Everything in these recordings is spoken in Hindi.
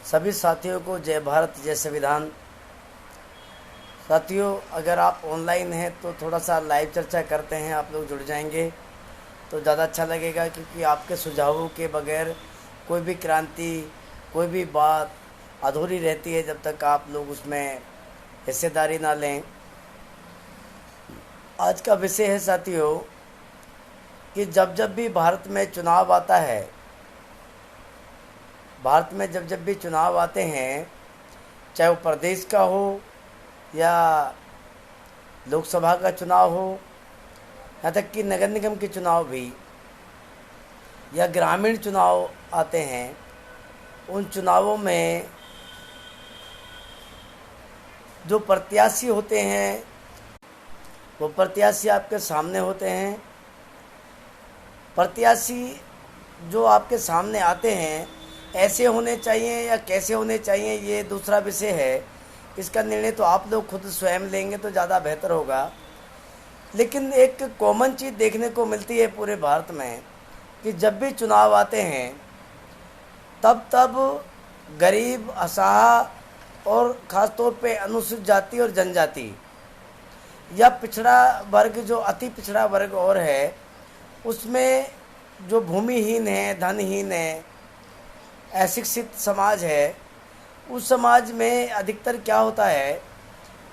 सभी साथियों को जय भारत जय संविधान। साथियों, अगर आप ऑनलाइन हैं तो थोड़ा सा लाइव चर्चा करते हैं, आप लोग जुड़ जाएंगे तो ज़्यादा अच्छा लगेगा, क्योंकि आपके सुझावों के बगैर कोई भी क्रांति, कोई भी बात अधूरी रहती है जब तक आप लोग उसमें हिस्सेदारी ना लें। आज का विषय है साथियों कि जब जब भी भारत में चुनाव आता है, भारत में जब जब भी चुनाव आते हैं, चाहे वो प्रदेश का हो या लोकसभा का चुनाव हो, यहाँ तक कि नगर निगम के चुनाव भी या ग्रामीण चुनाव आते हैं, उन चुनावों में जो प्रत्याशी होते हैं वो प्रत्याशी आपके सामने होते हैं। प्रत्याशी जो आपके सामने आते हैं ऐसे होने चाहिए या कैसे होने चाहिए, ये दूसरा विषय है। इसका निर्णय तो आप लोग खुद स्वयं लेंगे तो ज़्यादा बेहतर होगा। लेकिन एक कॉमन चीज़ देखने को मिलती है पूरे भारत में कि जब भी चुनाव आते हैं तब गरीब, असहाय और ख़ास तौर पे अनुसूचित जाति और जनजाति या पिछड़ा वर्ग, जो अति पिछड़ा वर्ग और है, उसमें जो भूमिहीन है, धनहीन है, अशिक्षित समाज है, उस समाज में अधिकतर क्या होता है,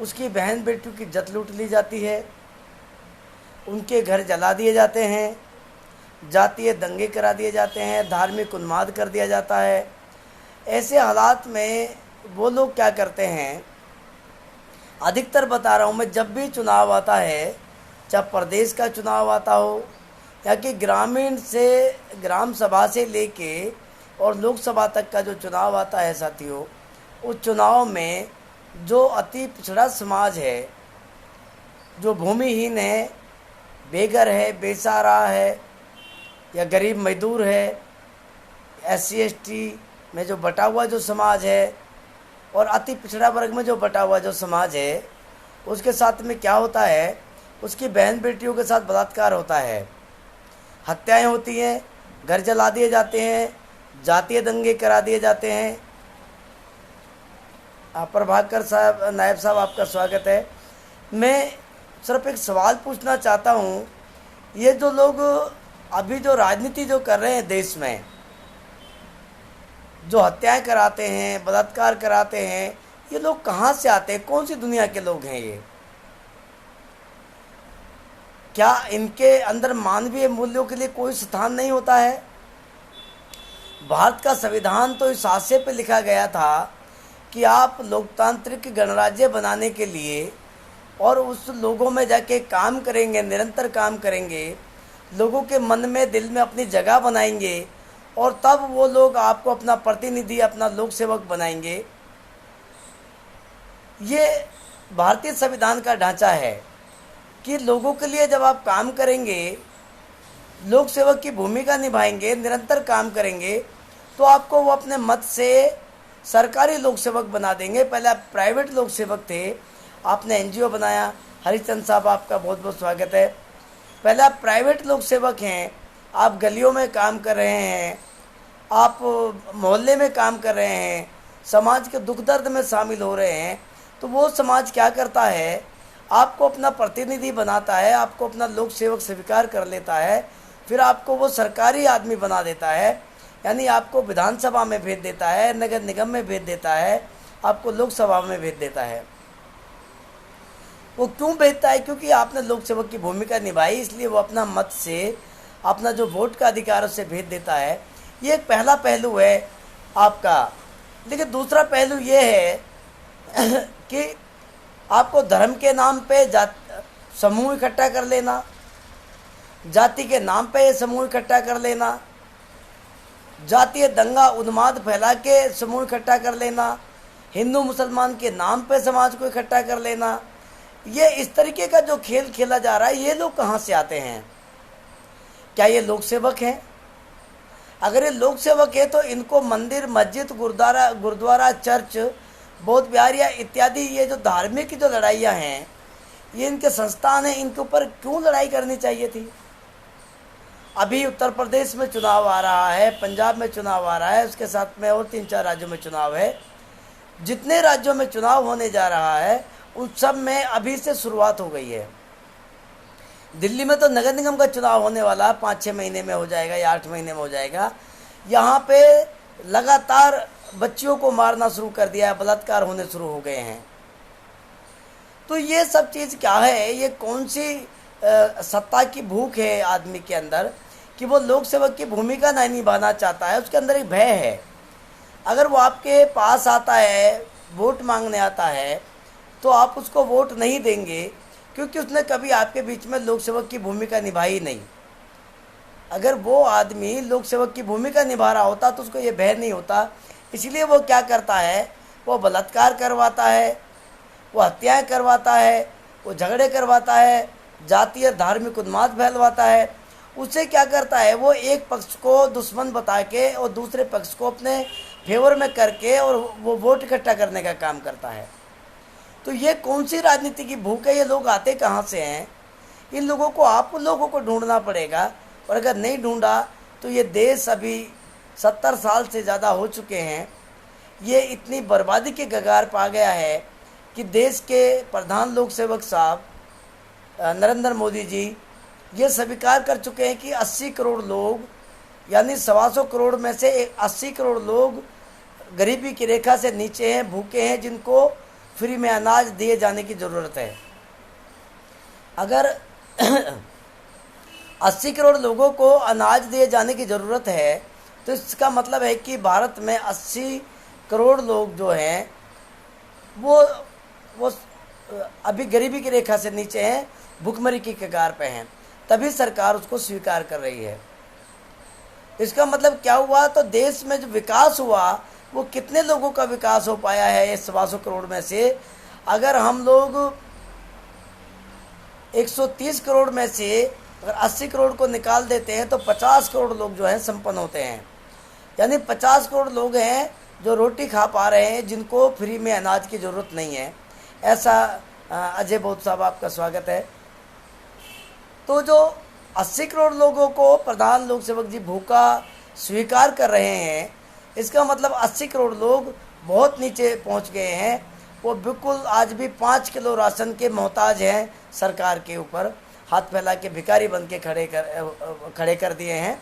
उसकी बहन बेटियों की इज्जत लूट ली जाती है, उनके घर जला दिए जाते हैं, जातीय दंगे करा दिए जाते हैं, धार्मिक उन्माद कर दिया जाता है। ऐसे हालात में वो लोग क्या करते हैं, अधिकतर बता रहा हूँ मैं, जब भी चुनाव आता है, चाहे प्रदेश का चुनाव आता हो या कि ग्रामीण से ग्राम सभा से लेके और लोकसभा तक का जो चुनाव आता है साथियों, उस चुनाव में जो अति पिछड़ा समाज है, जो भूमिहीन है, बेघर है, बेसहारा है या गरीब मजदूर है, SC ST में जो बटा हुआ जो समाज है और अति पिछड़ा वर्ग में जो बटा हुआ जो समाज है, उसके साथ में क्या होता है, उसकी बहन बेटियों के साथ बलात्कार होता है, हत्याएं होती हैं, घर जला दिए जाते हैं, जातीय दंगे करा दिए जाते हैं। प्रभाकर साहब, नायब साहब, आपका स्वागत है। मैं सिर्फ एक सवाल पूछना चाहता हूँ, ये जो लोग अभी जो राजनीति जो कर रहे हैं देश में, जो हत्याएं कराते हैं, बलात्कार कराते हैं, ये लोग कहाँ से आते हैं, कौन सी दुनिया के लोग हैं ये? क्या इनके अंदर मानवीय मूल्यों के लिए कोई स्थान नहीं होता है? भारत का संविधान तो इस आशय पे लिखा गया था कि आप लोकतांत्रिक गणराज्य बनाने के लिए और उस लोगों में जाके काम करेंगे, निरंतर काम करेंगे, लोगों के मन में, दिल में अपनी जगह बनाएंगे और तब वो लोग आपको अपना प्रतिनिधि, अपना लोक सेवक बनाएंगे। ये भारतीय संविधान का ढांचा है कि लोगों के लिए जब आप काम करेंगे, लोक सेवक की भूमिका निभाएंगे, निरंतर काम करेंगे, तो आपको वो अपने मत से सरकारी लोक सेवक बना देंगे। पहले आप प्राइवेट लोक सेवक थे, आपने NGO बनाया। हरिचंद साहब, आपका बहुत बहुत स्वागत है। पहले आप प्राइवेट लोक सेवक हैं, आप गलियों में काम कर रहे हैं, आप मोहल्ले में काम कर रहे हैं, समाज के दुख दर्द में शामिल हो रहे हैं, तो वो समाज क्या करता है, आपको अपना प्रतिनिधि बनाता है, आपको अपना लोक सेवक स्वीकार कर लेता है, फिर आपको वो सरकारी आदमी बना देता है, यानी आपको विधानसभा में भेज देता है, नगर निगम में भेज देता है, आपको लोकसभा में भेज देता है। वो क्यों भेजता है? क्योंकि आपने लोक सेवक की भूमिका निभाई, इसलिए वो अपना मत से, अपना जो वोट का अधिकार उससे भेज देता है। ये एक पहला पहलू है आपका। लेकिन दूसरा पहलू ये है कि आपको धर्म के नाम पे समूह इकट्ठा कर लेना, जाति के नाम पे समूह इकट्ठा कर लेना, जातीय दंगा उन्माद फैला के समूह इकट्ठा कर लेना, हिंदू मुसलमान के नाम पे समाज को इकट्ठा कर लेना, ये इस तरीके का जो खेल खेला जा रहा है, ये लोग कहाँ से आते हैं? क्या ये लोक सेवक हैं? अगर ये लोक सेवक है तो इनको मंदिर, मस्जिद, गुरुद्वारा, चर्च, बौद्ध विहार या इत्यादि ये जो धार्मिक जो लड़ाइयाँ हैं, ये इनके संस्थान हैं, इनके ऊपर क्यों लड़ाई करनी चाहिए थी? अभी उत्तर प्रदेश में चुनाव आ रहा है, पंजाब में चुनाव आ रहा है, उसके साथ में और 3-4 राज्यों में चुनाव है। जितने राज्यों में चुनाव होने जा रहा है उन सब में अभी से शुरुआत हो गई है। दिल्ली में तो नगर निगम का चुनाव होने वाला 5-6 महीने में हो जाएगा या 8 महीने में हो जाएगा। यहाँ पे लगातार बच्चियों को मारना शुरू कर दिया है, बलात्कार होने शुरू हो गए हैं। तो ये सब चीज़ क्या है, ये कौन सी सत्ता की भूख है आदमी के अंदर कि वो लोक सेवक की भूमिका नहीं निभाना चाहता है। उसके अंदर एक भय है। अगर वो आपके पास आता है, वोट मांगने आता है, तो आप उसको वोट नहीं देंगे क्योंकि उसने कभी आपके बीच में लोक सेवक की भूमिका निभाई नहीं। अगर वो आदमी लोक सेवक की भूमिका निभा रहा होता तो उसको ये भय नहीं होता। इसलिए वो क्या करता है, वो बलात्कार करवाता है, वो हत्याएं करवाता है, वो झगड़े करवाता है, जातीय धार्मिक उन्माद फैलवाता है। उससे क्या करता है, वो एक पक्ष को दुश्मन बता के और दूसरे पक्ष को अपने फेवर में करके और वो वोट इकट्ठा करने का काम करता है। तो ये कौन सी राजनीति की भूख है, ये लोग आते कहाँ से हैं? इन लोगों को, आप लोगों को ढूंढना पड़ेगा। और अगर नहीं ढूंढा तो ये देश अभी 70 साल से ज़्यादा हो चुके हैं, ये इतनी बर्बादी के कगार पा गया है कि देश के प्रधान लोक सेवक साहब नरेंद्र मोदी जी ये स्वीकार कर चुके हैं कि 80 करोड़ लोग, यानी 125 करोड़ में से 80 करोड़ लोग गरीबी की रेखा से नीचे हैं, भूखे हैं, जिनको फ्री में अनाज दिए जाने की ज़रूरत है। अगर 80 करोड़ लोगों को अनाज दिए जाने की ज़रूरत है तो इसका मतलब है कि भारत में 80 करोड़ लोग जो हैं वो अभी गरीबी की रेखा से नीचे हैं, भुखमरी की कगार पे हैं। तभी सरकार उसको स्वीकार कर रही है। इसका मतलब क्या हुआ, तो देश में जो विकास हुआ वो कितने लोगों का विकास हो पाया है इस 125 करोड़ में से? अगर हम लोग 130 करोड़ में से अगर 80 करोड़ को निकाल देते हैं तो 50 करोड़ लोग जो हैं संपन्न होते हैं। यानी 50 करोड़ लोग हैं जो रोटी खा पा रहे हैं, जिनको फ्री में अनाज की ज़रूरत नहीं है। ऐसा अजय बोध साहब, आपका स्वागत है। तो जो 80 करोड़ लोगों को प्रधान लोक सेवक जी भूखा स्वीकार कर रहे हैं, इसका मतलब 80 करोड़ लोग बहुत नीचे पहुंच गए हैं। वो बिल्कुल आज भी 5 किलो राशन के मोहताज हैं, सरकार के ऊपर हाथ फैला के भिखारी बन के खड़े कर दिए हैं।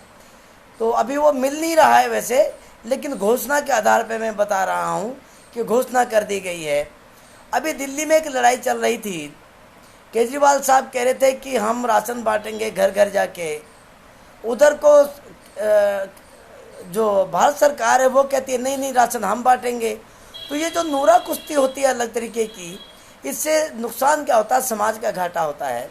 तो अभी वो मिल नहीं रहा है वैसे, लेकिन घोषणा के आधार पे मैं बता रहा हूँ कि घोषणा कर दी गई है। अभी दिल्ली में एक लड़ाई चल रही थी। केजरीवाल साहब कह रहे थे कि हम राशन बांटेंगे घर घर जाके। उधर को जो भारत सरकार है वो कहती है नहीं नहीं, राशन हम बांटेंगे। तो ये जो नूरा कुश्ती होती है अलग तरीके की, इससे नुकसान क्या होता है, समाज का घाटा होता है।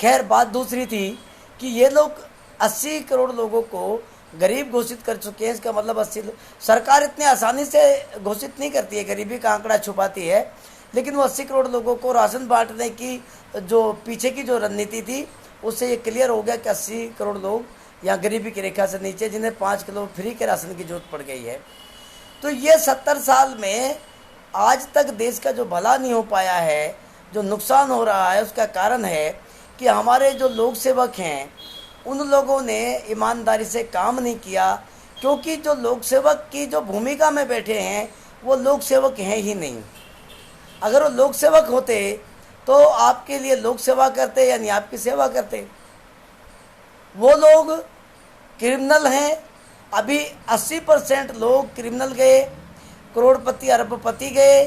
खैर, बात दूसरी थी कि ये लोग 80 करोड़ लोगों को गरीब घोषित कर चुके हैं। इसका मतलब 80, सरकार इतनी आसानी से घोषित नहीं करती है, गरीबी का आंकड़ा छुपाती है, लेकिन वो 80 करोड़ लोगों को राशन बांटने की जो पीछे की जो रणनीति थी उससे ये क्लियर हो गया कि 80 करोड़ लोग यहाँ गरीबी की रेखा से नीचे, जिन्हें 5 किलो फ्री के राशन की जरूरत पड़ गई है। तो ये 70 साल में आज तक देश का जो भला नहीं हो पाया है, जो नुकसान हो रहा है, उसका कारण है कि हमारे जो लोक सेवक हैं उन लोगों ने ईमानदारी से काम नहीं किया। क्योंकि जो लोक सेवक की जो भूमिका में बैठे हैं वो लोक सेवक हैं ही नहीं। अगर वो लोक सेवक होते तो आपके लिए लोक सेवा करते, यानी आपकी सेवा करते। वो लोग क्रिमिनल हैं। अभी 80% लोग क्रिमिनल गए, करोड़पति अरबपति गए।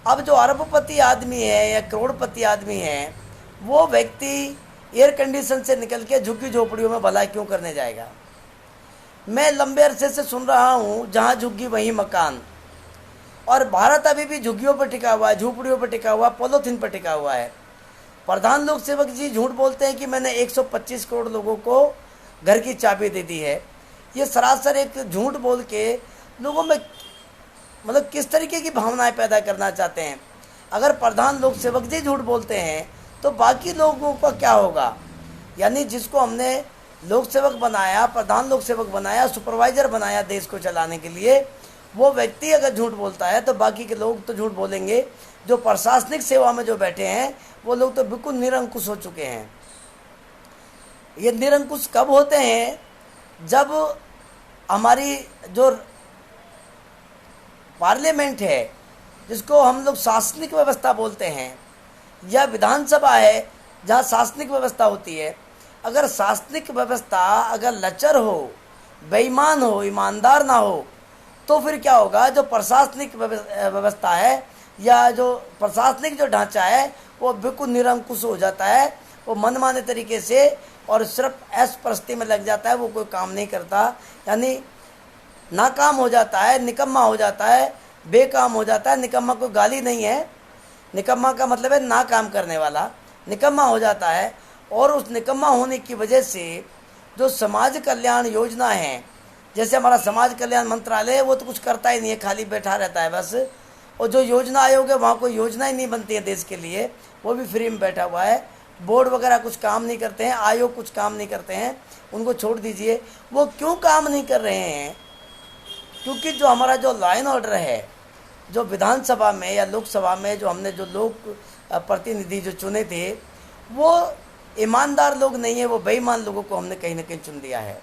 अब जो अरबपति आदमी है या करोड़पति आदमी है, वो व्यक्ति एयर कंडीशन से निकल के झुग्गी झोपड़ियों में भलाई क्यों करने जाएगा? मैं लंबे अरसे से सुन रहा हूँ जहाँ झुग्गी वहीं मकान। और भारत अभी भी झुग्गियों पर टिका हुआ है, झूपड़ियों पर टिका हुआ, पॉलीथिन पर टिका हुआ है। प्रधान लोक सेवक जी झूठ बोलते हैं कि मैंने 125 करोड़ लोगों को घर की चाबी दे दी है। ये सरासर एक झूठ बोल के लोगों में मतलब किस तरीके की भावनाएं पैदा करना चाहते हैं। अगर प्रधान लोक सेवक जी झूठ बोलते हैं तो बाकी लोगों का क्या होगा? यानी जिसको हमने लोक सेवक बनाया, प्रधान लोक सेवक बनाया, सुपरवाइजर बनाया देश को चलाने के लिए, वो व्यक्ति अगर झूठ बोलता है तो बाकी के लोग तो झूठ बोलेंगे। जो प्रशासनिक सेवा में जो बैठे हैं वो लोग तो बिल्कुल निरंकुश हो चुके हैं। ये निरंकुश कब होते हैं? जब हमारी जो पार्लियामेंट है, जिसको हम लोग शासनिक व्यवस्था बोलते हैं, या विधानसभा है जहाँ शासनिक व्यवस्था होती है, अगर शासनिक व्यवस्था अगर लचर हो, बेईमान हो, ईमानदार ना हो, तो फिर क्या होगा? जो प्रशासनिक व्यवस्था है या जो प्रशासनिक जो ढांचा है वो बिल्कुल निरंकुश हो जाता है। वो मनमाने तरीके से और सिर्फ ऐश प्रस्ती में लग जाता है, वो कोई काम नहीं करता, यानी नाकाम हो जाता है, निकम्मा हो जाता है, बेकाम हो जाता है। निकम्मा कोई गाली नहीं है, निकम्मा का मतलब है ना काम करने वाला, निकम्मा हो जाता है। और उस निकम्मा होने की वजह से जो समाज कल्याण योजना है, जैसे हमारा समाज कल्याण मंत्रालय है, वो तो कुछ करता ही नहीं है, खाली बैठा रहता है बस। और जो योजना आयोग है वहाँ कोई योजना ही नहीं बनती है देश के लिए, वो भी फ्री में बैठा हुआ है। बोर्ड वगैरह कुछ काम नहीं करते हैं, आयोग कुछ काम नहीं करते हैं, उनको छोड़ दीजिए। वो क्यों काम नहीं कर रहे हैं? क्योंकि जो हमारा जो लॉ एंड ऑर्डर है, जो विधानसभा में या लोकसभा में जो हमने जो लोग प्रतिनिधि जो चुने थे, वो ईमानदार लोग नहीं है, वो बेईमान लोगों को हमने कहीं ना कहीं चुन दिया है।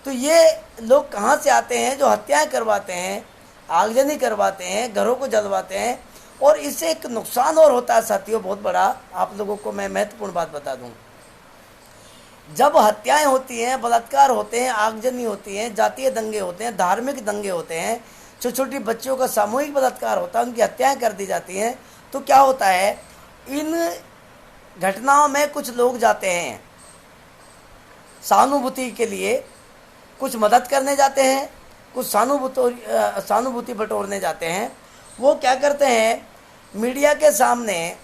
तो ये लोग कहाँ से आते हैं? जो हत्याएं करवाते हैं, आगजनी करवाते हैं, घरों को जलवाते हैं। और इससे एक नुकसान और होता है साथियों, बहुत बड़ा। आप लोगों को मैं महत्वपूर्ण बात बता दूं, जब हत्याएं होती हैं, बलात्कार होते हैं, आगजनी होती हैं, जातीय दंगे होते हैं, धार्मिक दंगे होते हैं, छोटी छोटी बच्चियों का सामूहिक बलात्कार होता है, उनकी हत्याएं कर दी जाती हैं, तो क्या होता है? इन घटनाओं में कुछ लोग जाते हैं सहानुभूति के लिए, कुछ मदद करने जाते हैं, कुछ सहानुभूति बटोरने जाते हैं। वो क्या करते हैं? मीडिया के सामने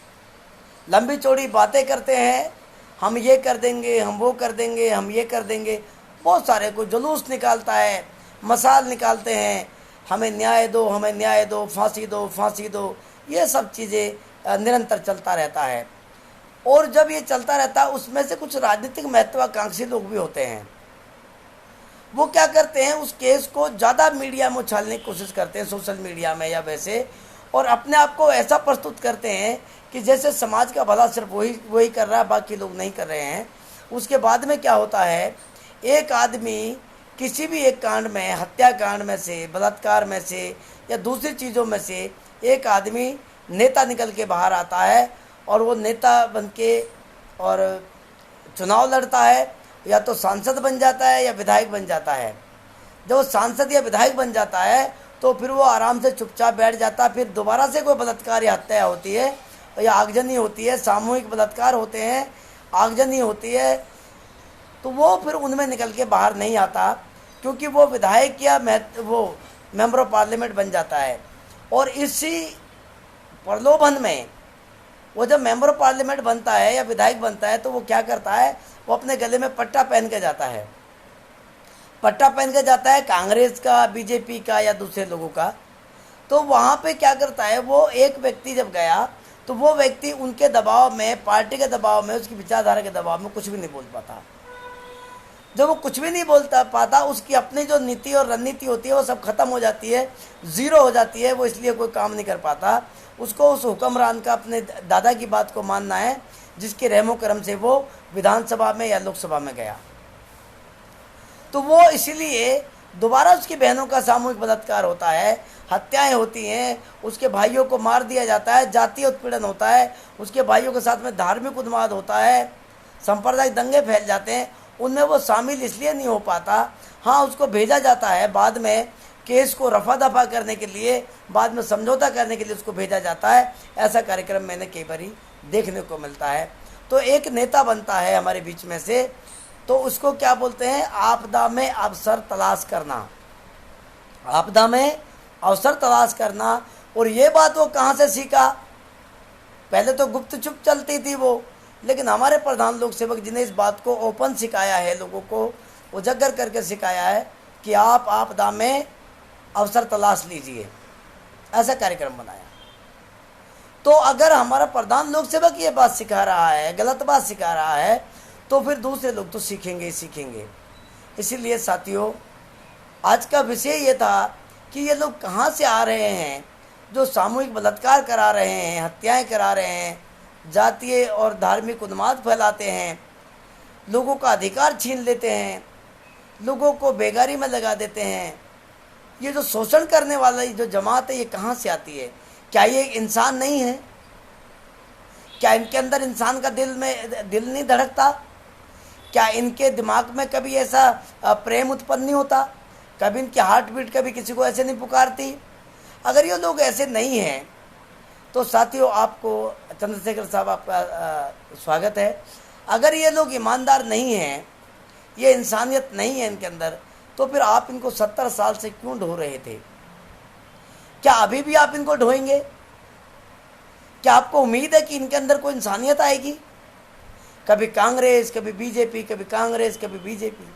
लंबी चौड़ी बातें करते हैं, हम ये कर देंगे, हम वो कर देंगे, हम ये कर देंगे। बहुत सारे कोई जुलूस निकालता है, मसाल निकालते हैं, हमें न्याय दो, हमें न्याय दो, फांसी दो, फांसी दो। ये सब चीज़ें निरंतर चलता रहता है। और जब ये चलता रहता है, उसमें से कुछ राजनीतिक महत्वाकांक्षी लोग भी होते हैं। वो क्या करते हैं? उस केस को ज़्यादा मीडिया में उछालने की कोशिश करते हैं, सोशल मीडिया में या वैसे, और अपने आप को ऐसा प्रस्तुत करते हैं कि जैसे समाज का भला सिर्फ वही कर रहा है, बाकी लोग नहीं कर रहे हैं। उसके बाद में क्या होता है? एक आदमी किसी भी एक कांड में, हत्याकांड में से, बलात्कार में से या दूसरी चीज़ों में से एक आदमी नेता निकल के बाहर आता है, और वो नेता बन के और चुनाव लड़ता है, या तो सांसद बन जाता है या विधायक बन जाता है। जब वो सांसद या विधायक बन जाता है तो फिर वो आराम से चुपचाप बैठ जाता है। फिर दोबारा से कोई बलात्कार या हत्या होती है या आगजनी होती है, सामूहिक बलात्कार होते हैं, आगजनी होती है, तो वो फिर उनमें निकल के बाहर नहीं आता, क्योंकि वो विधायक या वो मेंबर ऑफ पार्लियामेंट बन जाता है। और इसी प्रलोभन में वो जब मेंबर ऑफ पार्लियामेंट बनता है या विधायक बनता है, तो वो क्या करता है? वो अपने गले में पट्टा पहन के जाता है, पट्टा पहन के जाता है कांग्रेस का, बीजेपी का या दूसरे लोगों का। तो वहाँ पे क्या करता है? वो एक व्यक्ति जब गया तो वो व्यक्ति उनके दबाव में, पार्टी के दबाव में, उसकी विचारधारा के दबाव में कुछ भी नहीं बोल पाता। जब वो कुछ भी नहीं बोलता पाता, उसकी अपनी जो नीति और रणनीति होती है वो सब खत्म हो जाती है, ज़ीरो हो जाती है। वो इसलिए कोई काम नहीं कर पाता। उसको उस हुक्मरान का, अपने दादा की बात को मानना है, जिसके रहमो करम से वो विधानसभा में या लोकसभा में गया। तो वो इसीलिए दोबारा उसकी बहनों का सामूहिक बलात्कार होता है, हत्याएं होती हैं, उसके भाइयों को मार दिया जाता है, जातीय उत्पीड़न होता है, उसके भाइयों के साथ में धार्मिक उन्माद होता है, सांप्रदायिक दंगे फैल जाते हैं। उनमें वो शामिल इसलिए नहीं हो पाता। हाँ, उसको भेजा जाता है बाद में, केस को रफा दफा करने के लिए, बाद में समझौता करने के लिए उसको भेजा जाता है। ऐसा कार्यक्रम मैंने कई बारी देखने को मिलता है। तो एक नेता बनता है हमारे बीच में से, तो उसको क्या बोलते हैं? आपदा में अवसर तलाश करना, आपदा में अवसर तलाश करना। और ये बात वो कहाँ से सीखा? पहले तो गुप्त चुप चलती थी वो, लेकिन हमारे प्रधान लोक सेवक जी ने इस बात को ओपन सिखाया है, लोगों को उजागर करके सिखाया है कि आप आपदा में अवसर तलाश लीजिए। ऐसा कार्यक्रम बनाया। तो अगर हमारा प्रधान लोक सेवक ये बात सिखा रहा है, गलत बात सिखा रहा है, तो फिर दूसरे लोग तो सीखेंगे ही सीखेंगे। इसीलिए साथियों, आज का विषय ये था कि ये लोग कहाँ से आ रहे हैं जो सामूहिक बलात्कार करा रहे हैं, हत्याएं करा रहे हैं, जातीय और धार्मिक उन्माद फैलाते हैं। लोगों का अधिकार छीन लेते हैं, लोगों को बेगारी में लगा देते हैं। ये जो शोषण करने वाला जो जमात है, ये कहाँ से आती है? क्या ये इंसान नहीं है? क्या इनके अंदर इंसान का दिल नहीं धड़कता? क्या इनके दिमाग में कभी ऐसा प्रेम उत्पन्न नहीं होता? कभी इनकी हार्ट बीट कभी किसी को ऐसे नहीं पुकारती? अगर ये लोग ऐसे नहीं हैं तो साथियों, आपको चंद्रशेखर साहब, आपका स्वागत है। अगर ये लोग ईमानदार नहीं हैं, ये इंसानियत नहीं है इनके अंदर, तो फिर आप इनको 70 साल से क्यों ढो रहे थे? क्या अभी भी आप इनको ढोएंगे? क्या आपको उम्मीद है कि इनके अंदर कोई इंसानियत आएगी? कभी कांग्रेस, कभी बीजेपी, कभी कांग्रेस, कभी बीजेपी,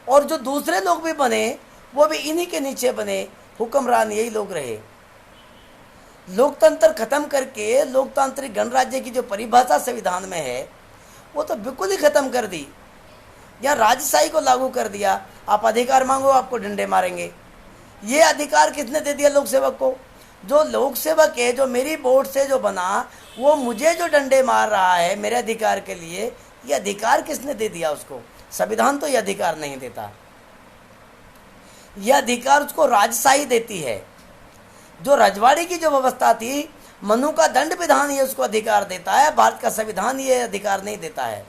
और जो दूसरे लोग भी बने वो भी इन्हीं के नीचे बने, हुक्मरान यही लोग रहे। लोकतंत्र खत्म करके लोकतांत्रिक गणराज्य की जो परिभाषा संविधान में है वो तो बिल्कुल ही खत्म कर दी। या राजशाही को लागू कर दिया, आप अधिकार मांगो आपको डंडे मारेंगे। ये अधिकार किसने दे दिया लोक सेवक को? जो लोक सेवक है, जो मेरी वोट से जो बना, वो मुझे जो डंडे मार रहा है मेरे अधिकार के लिए, ये अधिकार किसने दे दिया उसको? संविधान तो ये अधिकार नहीं देता। यह अधिकार उसको राजशाही देती है। जो रजवाड़ी की जो व्यवस्था थी, मनु का दंड विधान ये उसको अधिकार देता है, भारत का संविधान ये अधिकार नहीं देता है।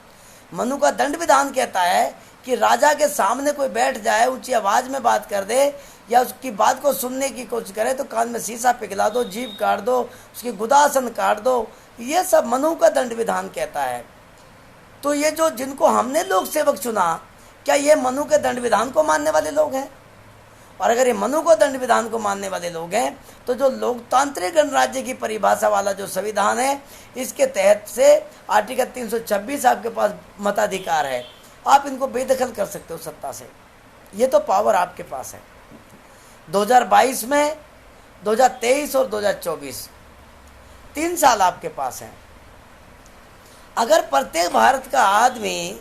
मनु का दंड विधान कहता है कि राजा के सामने कोई बैठ जाए, ऊंची आवाज में बात कर दे या उसकी बात को सुनने की कोशिश करे तो कान में शीशा पिघला दो, जीभ काट दो, उसकी गुदासन काट दो। ये सब मनु का दंड विधान कहता है। तो ये जो जिनको हमने लोक सेवक चुना, क्या ये मनु के दंड विधान को मानने वाले लोग हैं? और अगर ये मनु को दंड विधान को मानने वाले लोग हैं तो जो लोकतांत्रिक गणराज्य की परिभाषा वाला जो संविधान है, इसके तहत से आर्टिकल 326 आपके पास मताधिकार है। आप इनको बेदखल कर सकते हो सत्ता से। ये तो पावर आपके पास है। 2022 में, 2023 और 2024 3 साल आपके पास हैं। अगर प्रत्येक भारत का आदमी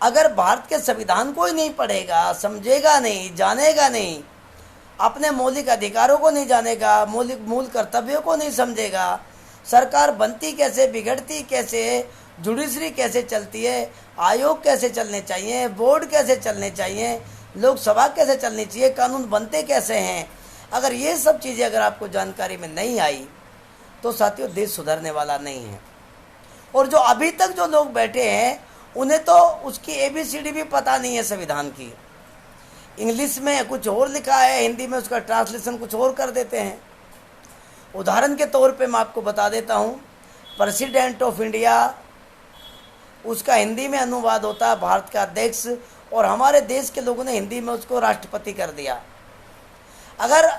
अगर भारत के संविधान को ही नहीं पढ़ेगा, समझेगा नहीं, जानेगा नहीं, अपने मौलिक अधिकारों को नहीं जानेगा, मूल कर्तव्यों को नहीं समझेगा, सरकार बनती कैसे, बिगड़ती कैसे, जुडिशरी कैसे चलती है, आयोग कैसे चलने चाहिए, बोर्ड कैसे चलने चाहिए, लोकसभा कैसे चलनी चाहिए, कानून बनते कैसे हैं, अगर ये सब चीज़ें अगर आपको जानकारी में नहीं आई तो साथियों देश सुधरने वाला नहीं है। और जो अभी तक जो लोग बैठे हैं उन्हें तो उसकी ABCD भी पता नहीं है संविधान की। इंग्लिश में कुछ और लिखा है, हिंदी में उसका ट्रांसलेशन कुछ और कर देते हैं। उदाहरण के तौर पे मैं आपको बता देता हूँ, प्रेसिडेंट ऑफ इंडिया, उसका हिंदी में अनुवाद होता है भारत का अध्यक्ष, और हमारे देश के लोगों ने हिंदी में उसको राष्ट्रपति कर दिया। अगर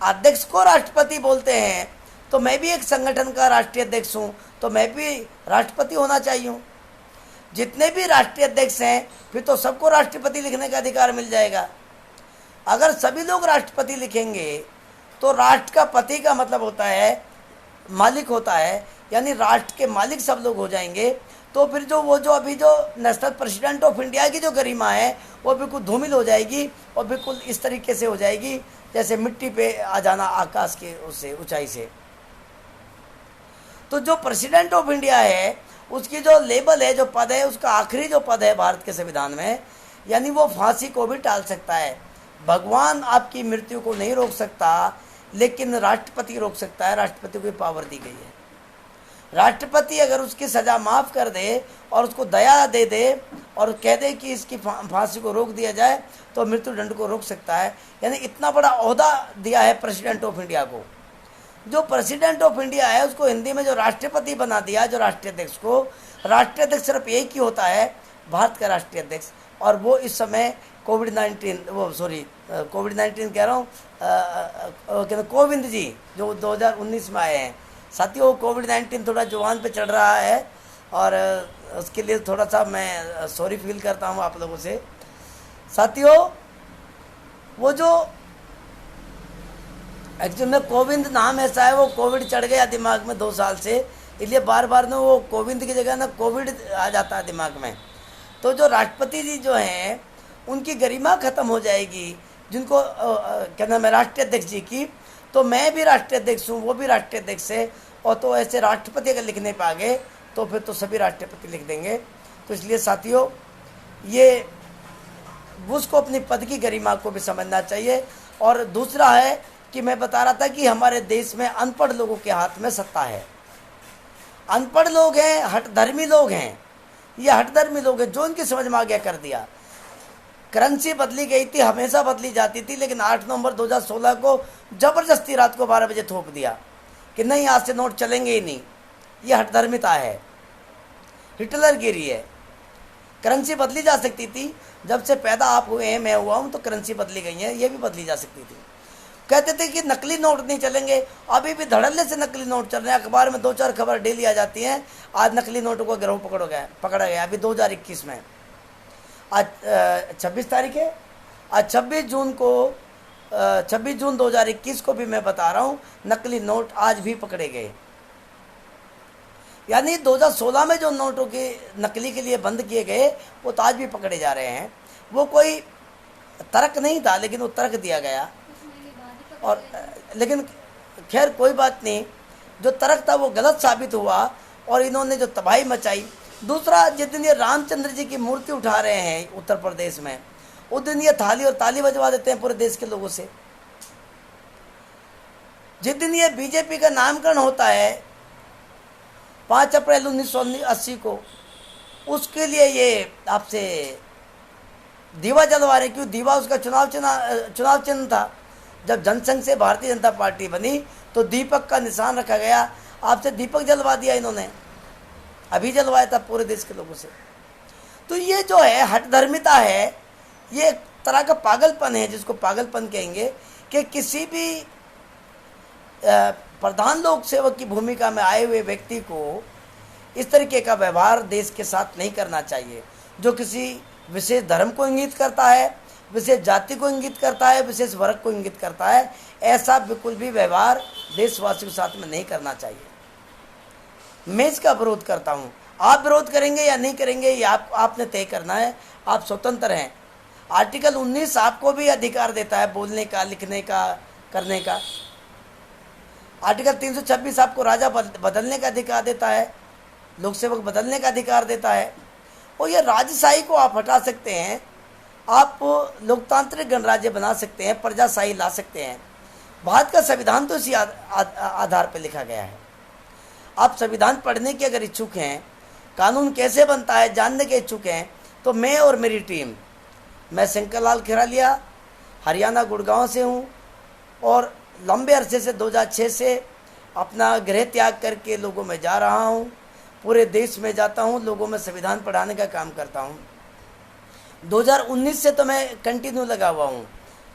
अध्यक्ष को राष्ट्रपति बोलते हैं तो मैं भी एक संगठन का राष्ट्रीय अध्यक्ष हूँ, तो मैं भी राष्ट्रपति होना चाहिए हूँ। जितने भी राष्ट्रीय अध्यक्ष हैं फिर तो सबको राष्ट्रपति लिखने का अधिकार मिल जाएगा। अगर सभी लोग राष्ट्रपति लिखेंगे तो राष्ट्र का पति का मतलब होता है मालिक होता है, यानी राष्ट्र के मालिक सब लोग हो जाएंगे। तो फिर जो अभी जो नेशनल प्रेसिडेंट ऑफ इंडिया की जो गरिमा है वो बिल्कुल धूमिल हो जाएगी और बिल्कुल इस तरीके से हो जाएगी जैसे मिट्टी पे आ जाना आकाश के उससे ऊंचाई से। तो जो प्रेसिडेंट ऑफ इंडिया है उसकी जो लेबल है, जो पद है, उसका आखिरी जो पद है भारत के संविधान में, यानी वो फांसी को भी टाल सकता है। भगवान आपकी मृत्यु को नहीं रोक सकता, लेकिन राष्ट्रपति रोक सकता है। राष्ट्रपति को पावर दी गई है। राष्ट्रपति अगर उसकी सज़ा माफ़ कर दे और उसको दया दे दे और कह दे कि इसकी फांसी को रोक दिया जाए तो मृत्युदंड को रोक सकता है। यानी इतना बड़ा ओहदा दिया है प्रेसिडेंट ऑफ इंडिया को। जो प्रेसिडेंट ऑफ इंडिया है उसको हिंदी में जो राष्ट्रपति बना दिया, जो राष्ट्रीय अध्यक्ष को, राष्ट्रीय अध्यक्ष सिर्फ एक ही होता है, भारत का राष्ट्रीय अध्यक्ष। और वो इस समय कोविड-19 कह रहा हूँ, कोविंद जी जो 2019 में आए हैं। साथियों कोविड-19 थोड़ा जुबान पे चढ़ रहा है और उसके लिए थोड़ा सा मैं सॉरी फील करता हूँ आप लोगों से। साथियों वो जो एक्चुअली में कोविंद नाम ऐसा है, वो कोविड चढ़ गया दिमाग में 2 साल से, इसलिए बार बार ना वो कोविंद की जगह ना कोविड आ जाता है दिमाग में। तो जो राष्ट्रपति जी जो हैं उनकी गरिमा ख़त्म हो जाएगी, जिनको क्या नाम है, राष्ट्रीय अध्यक्ष जी की। तो मैं भी राष्ट्रीय अध्यक्ष हूँ, वो भी राष्ट्रीय अध्यक्ष है, और तो ऐसे राष्ट्रपति अगर लिखने पे आ गए तो फिर तो सभी राष्ट्रपति लिख देंगे। तो इसलिए साथियों, ये बुश को अपनी पद की गरिमा को भी समझना चाहिए। और दूसरा है कि मैं बता रहा था कि हमारे देश में अनपढ़ लोगों के हाथ में सत्ता है। अनपढ़ लोग हैं, हठधर्मी लोग हैं, ये हठधर्मी लोग हैं, जो इनकी समझ में आ गया कर दिया। करेंसी बदली गई थी, हमेशा बदली जाती थी, लेकिन 8 नवंबर 2016 को जबरदस्ती रात को 12 बजे थोप दिया कि नहीं, आज से नोट चलेंगे ही नहीं। ये हठधर्मिता है, हिटलरगिरी है। करेंसी बदली जा सकती थी, जब से पैदा आप हुए हैं, मैं हुआ हूँ, तो करेंसी बदली गई है, ये भी बदली जा सकती थी। कहते थे कि नकली नोट नहीं चलेंगे, अभी भी धड़ल्ले से नकली नोट चल रहे हैं। अखबार में 2-4 खबर डेली आ जाती हैं, आज नकली नोटों को गिरोह पकड़ा गया अभी 2021 में। आज 26 तारीख है, आज 26 जून 2021 को भी मैं बता रहा हूँ, नकली नोट आज भी पकड़े गए। यानी 2016 में जो नोटों के नकली के लिए बंद किए गए, वो तो आज भी पकड़े जा रहे हैं। वो कोई तर्क नहीं था, लेकिन वो तर्क दिया गया। और लेकिन खैर कोई बात नहीं, जो तर्क था वो गलत साबित हुआ और इन्होंने जो तबाही मचाई। दूसरा, जिस दिन ये रामचंद्र जी की मूर्ति उठा रहे हैं उत्तर प्रदेश में, उस दिन ये थाली और ताली बजवा देते हैं पूरे देश के लोगों से। जिस दिन ये बीजेपी का नामकरण होता है 5 अप्रैल 1980 को, उसके लिए ये आपसे दीवा जलवा रहे। क्यों दीवा? उसका चुनाव चिन्ह था। जब जनसंघ से भारतीय जनता पार्टी बनी तो दीपक का निशान रखा गया, आपसे दीपक जलवा दिया इन्होंने, अभी जलवाया था पूरे देश के लोगों से। तो ये जो है हठधर्मिता है, ये एक तरह का पागलपन है, जिसको पागलपन कहेंगे, कि किसी भी प्रधान लोक सेवक की भूमिका में आए हुए व्यक्ति को इस तरीके का व्यवहार देश के साथ नहीं करना चाहिए, जो किसी विशेष धर्म को इंगित करता है, विशेष जाति को इंगित करता है, विशेष वर्ग को इंगित करता है। ऐसा बिल्कुल भी व्यवहार देशवासियों के साथ में नहीं करना चाहिए। मैं इसका विरोध करता हूँ। आप विरोध करेंगे या नहीं करेंगे, ये आपने तय करना है। आप स्वतंत्र हैं। आर्टिकल 19 आपको भी अधिकार देता है बोलने का, लिखने का, करने का। आर्टिकल 326 आपको राजा बदलने का अधिकार देता है, लोकसेवक बदलने का अधिकार देता है। और ये राजशाही को आप हटा सकते हैं, आप लोकतांत्रिक गणराज्य बना सकते हैं, प्रजाशाही ला सकते हैं। भारत का संविधान तो इसी आधार पर लिखा गया है। आप संविधान पढ़ने के अगर इच्छुक हैं, कानून कैसे बनता है जानने के इच्छुक हैं, तो मैं और मेरी टीम, मैं शंकर लाल खेरालिया हरियाणा गुड़गांव से हूँ और लंबे अरसे से 2006 से अपना गृह त्याग करके लोगों में जा रहा हूँ। पूरे देश में जाता हूँ, लोगों में संविधान पढ़ाने का काम करता हूँ। 2019 से तो मैं कंटिन्यू लगा हुआ हूँ।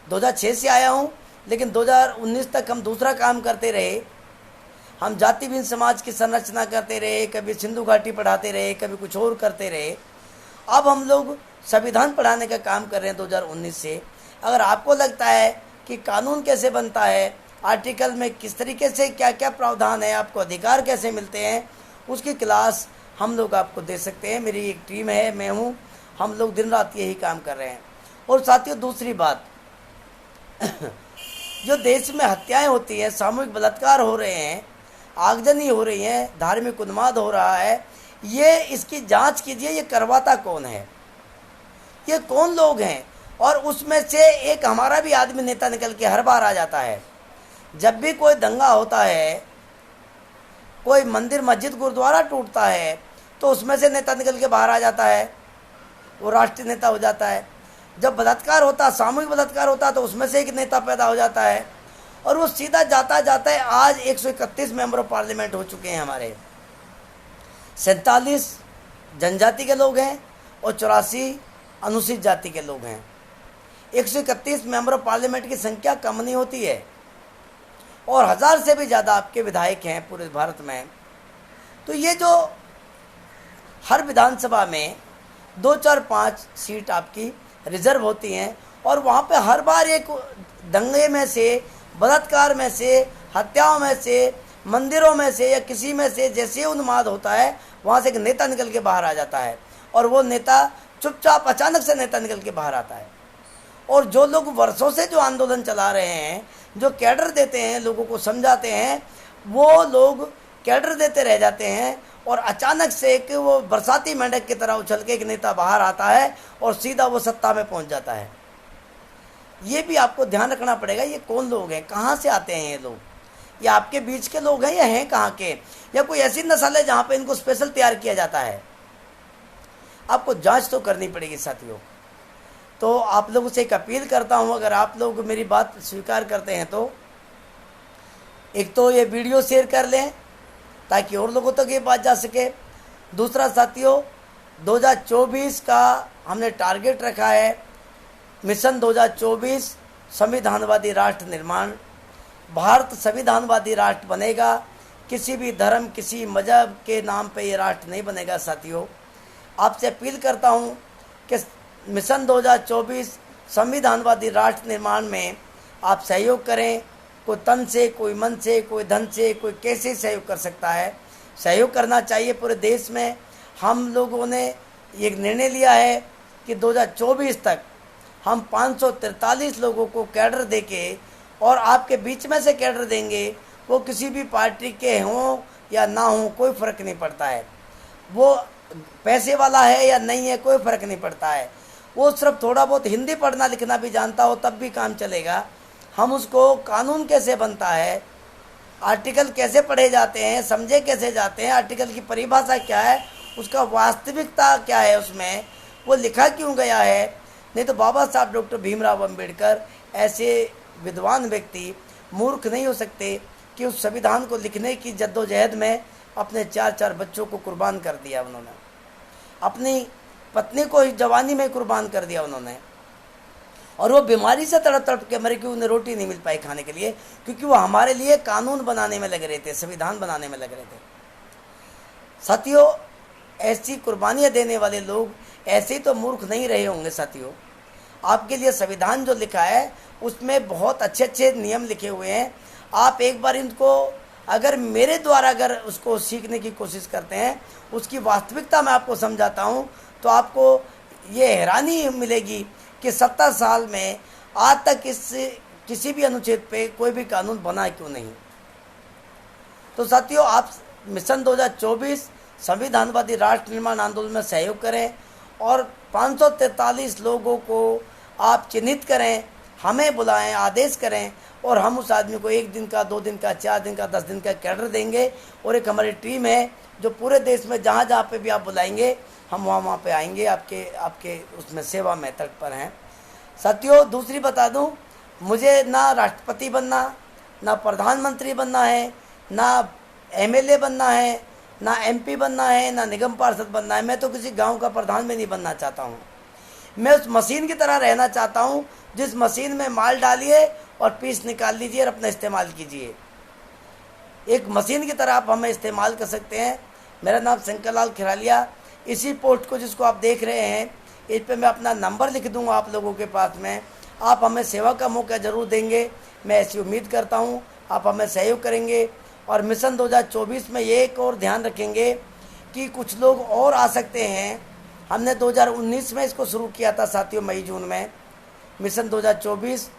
2006 से आया हूँ, लेकिन 2019 तक हम दूसरा काम करते रहे। हम जातिहीन समाज की संरचना करते रहे, कभी सिंधु घाटी पढ़ाते रहे, कभी कुछ और करते रहे। अब हम लोग संविधान पढ़ाने का काम कर रहे हैं 2019 से। अगर आपको लगता है कि कानून कैसे बनता है, आर्टिकल में किस तरीके से क्या क्या प्रावधान है, आपको अधिकार कैसे मिलते हैं, उसकी क्लास हम लोग आपको दे सकते हैं। मेरी एक टीम है, मैं हूँ, हम लोग दिन रात यही काम कर रहे हैं। और साथियों, दूसरी बात जो देश में हत्याएं होती हैं, सामूहिक बलात्कार हो रहे हैं, आगजनी हो रही है, धार्मिक उन्माद हो रहा है, ये इसकी जांच कीजिए। ये करवाता कौन है, ये कौन लोग हैं? और उसमें से एक हमारा भी आदमी नेता निकल के हर बार आ जाता है। जब भी कोई दंगा होता है, कोई मंदिर मस्जिद गुरुद्वारा टूटता है, तो उसमें से नेता निकल के बाहर आ जाता है, वो राष्ट्रीय नेता हो जाता है। जब बलात्कार होता, सामूहिक बलात्कार होता, तो उसमें से एक नेता पैदा हो जाता है और वो सीधा जाता है। आज 131 मेंबर ऑफ पार्लियामेंट हो चुके हैं हमारे। 47 जनजाति के लोग हैं और 84 अनुसूचित जाति के लोग हैं। 131 मेंबर ऑफ पार्लियामेंट की संख्या कम नहीं होती है और 1000 से भी ज़्यादा आपके विधायक हैं पूरे भारत में। तो ये जो हर विधानसभा में 2, 4, 5 सीट आपकी रिजर्व होती हैं और वहाँ पे हर बार एक दंगे में से, बलात्कार में से, हत्याओं में से, मंदिरों में से या किसी में से जैसे उन्माद होता है, वहाँ से एक नेता निकल के बाहर आ जाता है और वो नेता चुपचाप अचानक से नेता निकल के बाहर आता है। और जो लोग वर्षों से जो आंदोलन चला रहे हैं, जो कैडर देते हैं, लोगों को समझाते हैं, वो लोग कैडर देते रह जाते हैं और अचानक से एक वो बरसाती मेंढक की तरह उछल के एक नेता बाहर आता है और सीधा वो सत्ता में पहुंच जाता है। ये भी आपको ध्यान रखना पड़ेगा, ये कौन लोग हैं, कहाँ से आते हैं ये लोग, ये आपके बीच के लोग हैं या हैं कहाँ के, या कोई ऐसी नस्ल है जहाँ पे इनको स्पेशल तैयार किया जाता है। आपको जांच तो करनी पड़ेगी साथियों। तो आप लोगों से एक अपील करता हूँ, अगर आप लोग मेरी बात स्वीकार करते हैं तो एक तो ये वीडियो शेयर कर लें ताकि और लोगों तक ये बात जा सके। दूसरा साथियों, 2024 का हमने टारगेट रखा है, मिशन 2024 संविधानवादी राष्ट्र निर्माण। भारत संविधानवादी राष्ट्र बनेगा, किसी भी धर्म किसी मजहब के नाम पे ये राष्ट्र नहीं बनेगा। साथियों, आपसे अपील करता हूँ कि मिशन 2024 संविधानवादी राष्ट्र निर्माण में आप सहयोग करें। कोई तन से, कोई मन से, कोई धन से, कोई कैसे सहयोग कर सकता है, सहयोग करना चाहिए। पूरे देश में हम लोगों ने एक निर्णय लिया है कि 2024 तक हम 543 लोगों को कैडर देके, और आपके बीच में से कैडर देंगे, वो किसी भी पार्टी के हों या ना हों कोई फ़र्क नहीं पड़ता है, वो पैसे वाला है या नहीं है कोई फ़र्क नहीं पड़ता है, वो सिर्फ थोड़ा बहुत हिंदी पढ़ना लिखना भी जानता हो तब भी काम चलेगा। हम उसको कानून कैसे बनता है, आर्टिकल कैसे पढ़े जाते हैं, समझे कैसे जाते हैं, आर्टिकल की परिभाषा क्या है, उसका वास्तविकता क्या है, उसमें वो लिखा क्यों गया है। नहीं तो बाबा साहब डॉक्टर भीमराव अंबेडकर ऐसे विद्वान व्यक्ति मूर्ख नहीं हो सकते कि उस संविधान को लिखने की जद्दोजहद में अपने 4 बच्चों को कुर्बान कर दिया उन्होंने, अपनी पत्नी को जवानी में कुर्बान कर दिया उन्होंने, और वो बीमारी से तड़प तड़प के मरे कि उन्हें रोटी नहीं मिल पाई खाने के लिए, क्योंकि वो हमारे लिए कानून बनाने में लग रहे थे, संविधान बनाने में लग रहे थे। साथियों, ऐसी कुर्बानियाँ देने वाले लोग ऐसे तो मूर्ख नहीं रहे होंगे। साथियों, आपके लिए संविधान जो लिखा है उसमें बहुत अच्छे अच्छे नियम लिखे हुए हैं। आप एक बार इनको अगर मेरे द्वारा अगर उसको सीखने की कोशिश करते हैं, उसकी वास्तविकता मैं आपको समझाता हूँ, तो आपको ये हैरानी मिलेगी कि 70 साल में आज तक इस किसी भी अनुच्छेद पे कोई भी कानून बना क्यों नहीं। तो साथियों, आप मिशन 2024 संविधानवादी राष्ट्र निर्माण आंदोलन में सहयोग करें और 543 लोगों को आप चिन्हित करें, हमें बुलाएं, आदेश करें, और हम उस आदमी को 1 दिन का, 2 दिन का, 4 दिन का, 10 दिन का कैडर देंगे। और एक हमारी टीम है जो पूरे देश में जहाँ जहाँ पे भी आप बुलाएंगे हम वहाँ पे आएंगे, आपके उसमें सेवा में तत्पर हैं। साथियों, दूसरी बता दूँ, मुझे ना राष्ट्रपति बनना, ना प्रधानमंत्री बनना है, ना एमएलए बनना है, ना एमपी बनना है, ना निगम पार्षद बनना है। मैं तो किसी गांव का प्रधान भी नहीं बनना चाहता हूँ। मैं उस मशीन की तरह रहना चाहता हूँ जिस मशीन में माल डालिए और पीस निकाल लीजिए और अपना इस्तेमाल कीजिए। एक मशीन की तरह आप हमें इस्तेमाल कर सकते हैं। मेरा नाम शंकर लाल खिरालिया। इसी पोस्ट को जिसको आप देख रहे हैं, इस पर मैं अपना नंबर लिख दूंगा आप लोगों के पास में। आप हमें सेवा का मौका ज़रूर देंगे, मैं ऐसी उम्मीद करता हूँ। आप हमें सहयोग करेंगे और मिशन 2024 में ये एक और ध्यान रखेंगे कि कुछ लोग और आ सकते हैं। हमने 2019 में इसको शुरू किया था साथियों, मई जून में, मिशन 2024।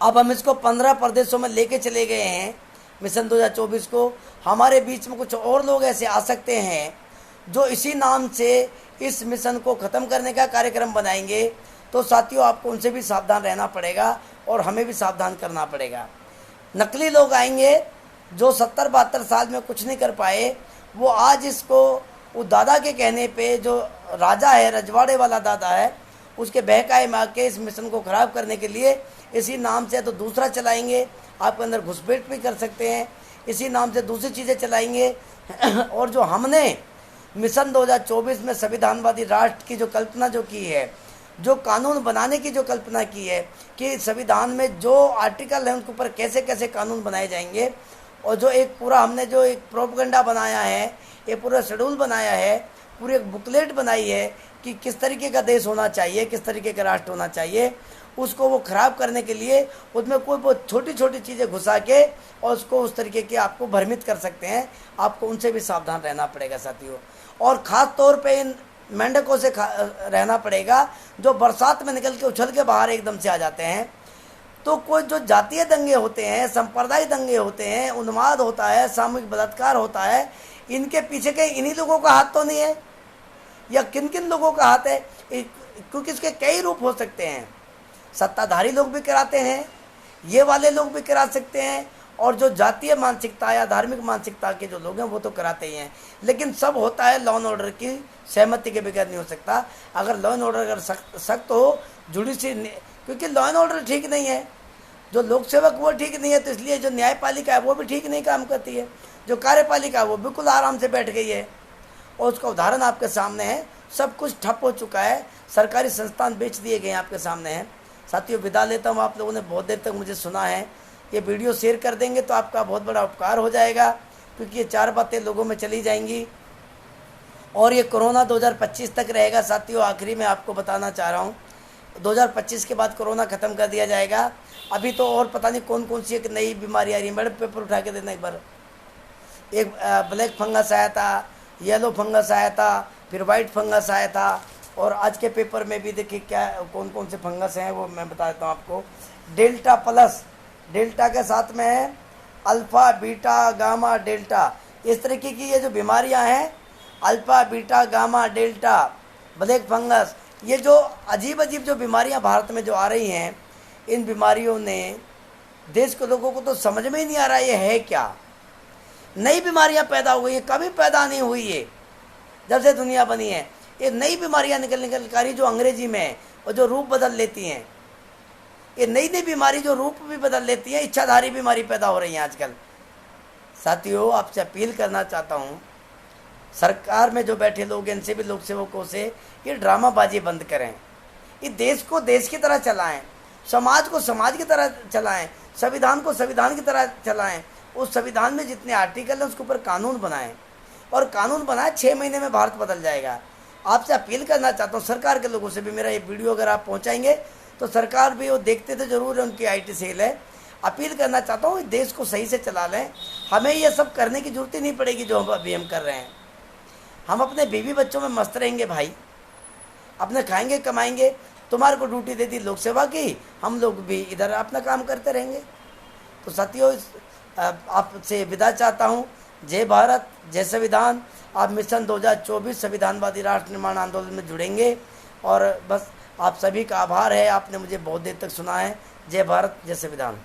अब हम इसको 15 प्रदेशों में लेके चले गए हैं मिशन 2024 को। हमारे बीच में कुछ और लोग ऐसे आ सकते हैं जो इसी नाम से इस मिशन को ख़त्म करने का कार्यक्रम बनाएंगे। तो साथियों, आपको उनसे भी सावधान रहना पड़ेगा और हमें भी सावधान करना पड़ेगा। नकली लोग आएंगे जो 70-72 साल में कुछ नहीं कर पाए, वो आज इसको वो दादा के कहने पे, जो राजा है, रजवाड़े वाला दादा है, उसके बहकाए में आके इस मिशन को ख़राब करने के लिए इसी नाम से तो दूसरा चलाएंगे, आपके अंदर घुसपैठ भी कर सकते हैं, इसी नाम से दूसरी चीज़ें चलाएंगे। और जो हमने मिशन 2024 में संविधानवादी राष्ट्र की जो कल्पना जो की है, जो कानून बनाने की जो कल्पना की है कि संविधान में जो आर्टिकल हैं उनके ऊपर कैसे कैसे कानून बनाए जाएंगे, और जो एक पूरा हमने जो एक प्रोपगेंडा बनाया है, ये पूरा शेड्यूल बनाया है, पूरी एक बुकलेट बनाई है कि किस तरीके का देश होना चाहिए, किस तरीके का राष्ट्र होना चाहिए, उसको वो ख़राब करने के लिए उसमें कोई बहुत छोटी छोटी चीज़ें घुसा के और उसको उस तरीके के आपको भ्रमित कर सकते हैं। आपको उनसे भी सावधान रहना पड़ेगा साथियों। और ख़ास तौर पे इन मेंढकों से रहना पड़ेगा जो बरसात में निकल के उछल के बाहर एकदम से आ जाते हैं। तो कोई जो जातीय दंगे होते हैं, सांप्रदायिक दंगे होते हैं, उन्माद होता है, सामूहिक बलात्कार होता है, इनके पीछे कहीं इन्हीं लोगों का हाथ तो नहीं है, या किन किन लोगों का हाथ है? क्योंकि इसके कई रूप हो सकते हैं। सत्ताधारी लोग भी कराते हैं, ये वाले लोग भी करा सकते हैं, और जो जातीय मानसिकता या धार्मिक मानसिकता के जो लोग हैं वो तो कराते ही हैं। लेकिन सब होता है लॉ एंड ऑर्डर की सहमति के बगैर नहीं हो सकता। अगर लॉ एंड ऑर्डर अगर सख्त हो, जुडिशरी, क्योंकि लॉ एंड ऑर्डर ठीक नहीं है, जो लोक सेवक वो ठीक नहीं है, तो इसलिए जो न्यायपालिका है वो भी ठीक नहीं काम करती है, जो कार्यपालिका है वो बिल्कुल आराम से बैठ गई है। और उसका उदाहरण आपके सामने है, सब कुछ ठप हो चुका है, सरकारी संस्थान बेच दिए गए हैं, आपके सामने हैं। साथियों, विदा लेता हूँ, आप लोगों ने बहुत देर तक मुझे सुना है। ये वीडियो शेयर कर देंगे तो आपका बहुत बड़ा उपकार हो जाएगा, क्योंकि ये 4 बातें लोगों में चली जाएंगी। और ये कोरोना 2025 तक रहेगा। साथियों, आखिरी में आपको बताना चाह रहा हूँ, 2025 के बाद कोरोना ख़त्म कर दिया जाएगा। अभी तो और पता नहीं कौन कौन सी एक नई बीमारी आ रही है। मैडम पेपर उठा के देना एक बार। एक ब्लैक फंगस आया था, येलो फंगस आया था, फिर वाइट फंगस आया था, और आज के पेपर में भी देखिए क्या कौन कौन से फंगस हैं वो मैं बता देता हूँ आपको। डेल्टा प्लस, डेल्टा के साथ में है अल्फ़ा, बीटा, गामा, डेल्टा। इस तरीके की ये जो बीमारियां हैं, alpha, beta, gamma, delta, black fungus, ये जो अजीब अजीब जो बीमारियां भारत में जो आ रही हैं, इन बीमारियों ने देश के लोगों को तो समझ में ही नहीं आ रहा ये है क्या। नई बीमारियां पैदा हो गई हैं, कभी पैदा नहीं हुई है जब से दुनिया बनी है। ये नई बीमारियां निकल कर जो अंग्रेजी में है, और जो रूप बदल लेती हैं, ये नई नई बीमारी जो रूप भी बदल लेती है, इच्छाधारी बीमारी पैदा हो रही है आजकल। साथियों, आपसे अपील करना चाहता हूँ, सरकार में जो बैठे लोग हैं, इनसे भी, लोक सेवकों से, ये ड्रामाबाजी बंद करें। ये देश को देश की तरह चलाएं, समाज को समाज की तरह चलाएं, संविधान को संविधान की तरह चलाएं। उस संविधान में जितने आर्टिकल हैं उसके ऊपर कानून बनाएं, और कानून बनाए 6 महीने में भारत बदल जाएगा। आपसे अपील करना चाहता हूँ, सरकार के लोगों से भी, मेरा ये वीडियो अगर आप पहुँचाएंगे तो सरकार भी वो देखते तो जरूर है, उनकी IT सेल है। अपील करना चाहता हूँ, देश को सही से चला लें। हमें ये सब करने की जरूरत ही नहीं पड़ेगी जो अभी हम कर रहे हैं। हम अपने बीवी बच्चों में मस्त रहेंगे भाई, अपने खाएंगे कमाएंगे। तुम्हारे को ड्यूटी दे दी लोक सेवा की, हम लोग भी इधर अपना काम करते रहेंगे। तो साथियों, आपसे विदा चाहता हूँ। जय भारत, जय संविधान। आप मिशन 2024 संविधानवादी राष्ट्र निर्माण आंदोलन में जुड़ेंगे, और बस आप सभी का आभार है, आपने मुझे बहुत देर तक सुना है। जय भारत, जय संविधान।